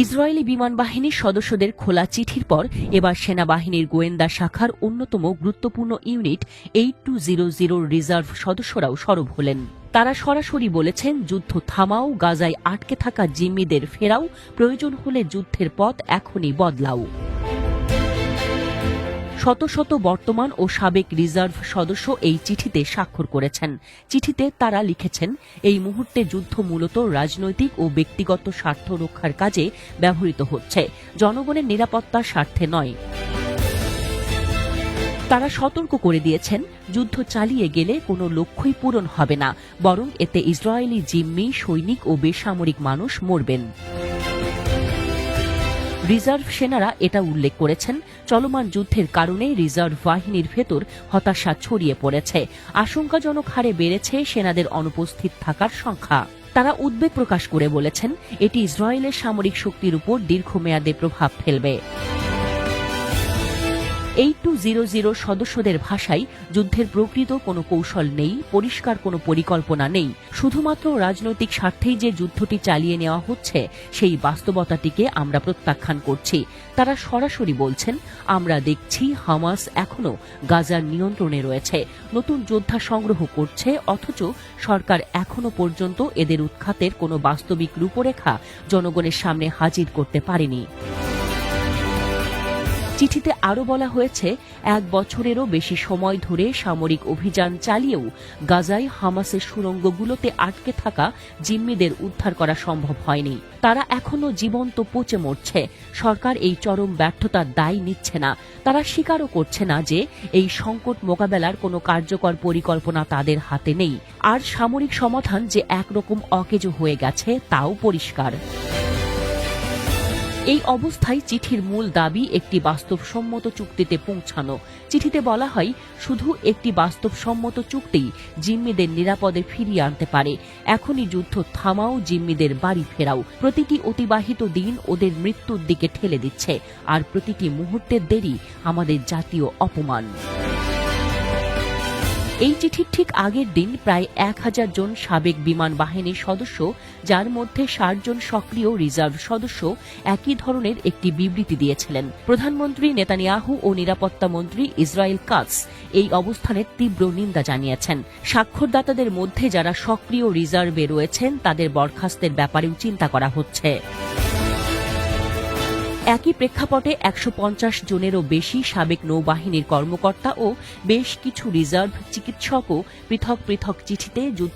Israeli বিমান বাহিনীর সদস্যদের খোলা চিঠির পর এবার সেনাবাহিনীর গোয়েন্দা শাখার অন্যতম গুরুত্বপূর্ণ ইউনিট 8200 রিজার্ভ সদস্যরাও সরব হলেন। তারা সরাসরি বলেছেন, যুদ্ধ থামাও, গাজায় আটকে থাকা জিম্মিদের ফেরাও, প্রয়োজন হলে যুদ্ধের পথ এখনই বদলাও। শত শত বর্তমান ও সাবেক রিজার্ভ সদস্য এই চিঠিতে স্বাক্ষর করেছেন। চিঠিতে তারা লিখেছেন, এই মুহূর্তে যুদ্ধ মূলত রাজনৈতিক ও ব্যক্তিগত স্বার্থ রক্ষার কাজে ব্যবহৃত হচ্ছে, জনগণের নিরাপত্তার স্বার্থে নয়। তারা সতর্ক করে দিয়েছেন, যুদ্ধ চালিয়ে গেলে কোনো লক্ষ্যই পূরণ হবে না, বরং এতে ইসরায়েলি জিম্মি, সৈনিক ও বেসামরিক মানুষ মরবেন। রিজার্ভ সেনারা এটা উল্লেখ করেছেন, চলমান যুদ্ধের কারণে রিজার্ভ বাহিনীর ভেতর হতাশা ছড়িয়ে পড়েছে, আশঙ্কাজনক হারে বেড়েছে সেনাদের অনুপস্থিত থাকার সংখ্যা। তারা উদ্বেগ প্রকাশ করে বলেছেন, এটি ইসরায়েলের সামরিক শক্তির উপর দীর্ঘমেয়াদে প্রভাব ফেলবে। 8200 সদস্যদের ভাষায়, যুদ্ধের প্রকৃত কোনো কৌশল নেই, পরিষ্কার কোনো পরিকল্পনা নেই, শুধুমাত্র রাজনৈতিক স্বার্থেই যে যুদ্ধটি চালিয়ে নেওয়া হচ্ছে সেই বাস্তবতাটিকে আমরা প্রত্যাখ্যান করছি। তারা সরাসরি বলছেন, আমরা দেখছি হামাস এখনও গাজার নিয়ন্ত্রণে রয়েছে, নতুন যোদ্ধা সংগ্রহ করছে, অথচ সরকার এখনও পর্যন্ত এদের উৎখাতের কোনো বাস্তবিক রূপরেখা জনগণের সামনে হাজির করতে পারেনি। চিঠিতে আরও বলা হয়েছে, 1 বছরেরও বেশি সময় ধরে সামরিক অভিযান চালিয়েও গাজায় হামাসের সুড়ঙ্গগুলোতে আটকে থাকা জিম্মিদের উদ্ধার করা সম্ভব হয়নি। তারা এখনও জীবন্ত পচে মরছে। সরকার এই চরম ব্যর্থতার দায় নিচ্ছে না। তারা স্বীকারও করছে না যে এই সংকট মোকাবেলার কোনো কার্যকর পরিকল্পনা তাদের হাতে নেই, আর সামরিক সমাধান যে একরকম অকেজো হয়ে গেছে তাও পরিষ্কার। এই অবস্থায় চিঠির মূল দাবি একটি বাস্তবসম্মত চুক্তিতে পৌঁছানো। চিঠিতে বলা হয়, শুধু একটি বাস্তবসম্মত চুক্তিই জিম্মিদের নিরাপদে ফিরিয়ে আনতে পারে। এখনই যুদ্ধ থামাও, জিম্মিদের বাড়ি ফেরাও। প্রতিটি অতিবাহিত দিন ওদের মৃত্যুর দিকে ঠেলে দিচ্ছে, আর প্রতিটি মুহূর্তের দেরি আমাদের জাতীয় অপমান। এই চিঠির ঠিক আগের দিন প্রায় 1000 জন সাবেক বিমান বাহিনীর সদস্য, যার মধ্যে 60 জন সক্রিয় রিজার্ভ সদস্য, একই ধরনের একটি বিবৃতি দিয়েছিলেন। প্রধানমন্ত্রী নেতানিয়াহু ও নিরাপত্তা মন্ত্রী ইসরায়েল কাটস এই অবস্থানের তীব্র নিন্দা জানিয়েছেন। স্বাক্ষরদাতাদের মধ্যে যারা সক্রিয় রিজার্ভে রয়েছেন তাদের বরখাস্তের ব্যাপারেও চিন্তা করা হচ্ছে। একই প্রেক্ষাপটে 150 জনেরও বেশি সাবেক নৌবাহিনীর কর্মকর্তা ও বেশ কিছু রিজার্ভ চিকিৎসকও পৃথক পৃথক চিঠিতে যুদ্ধ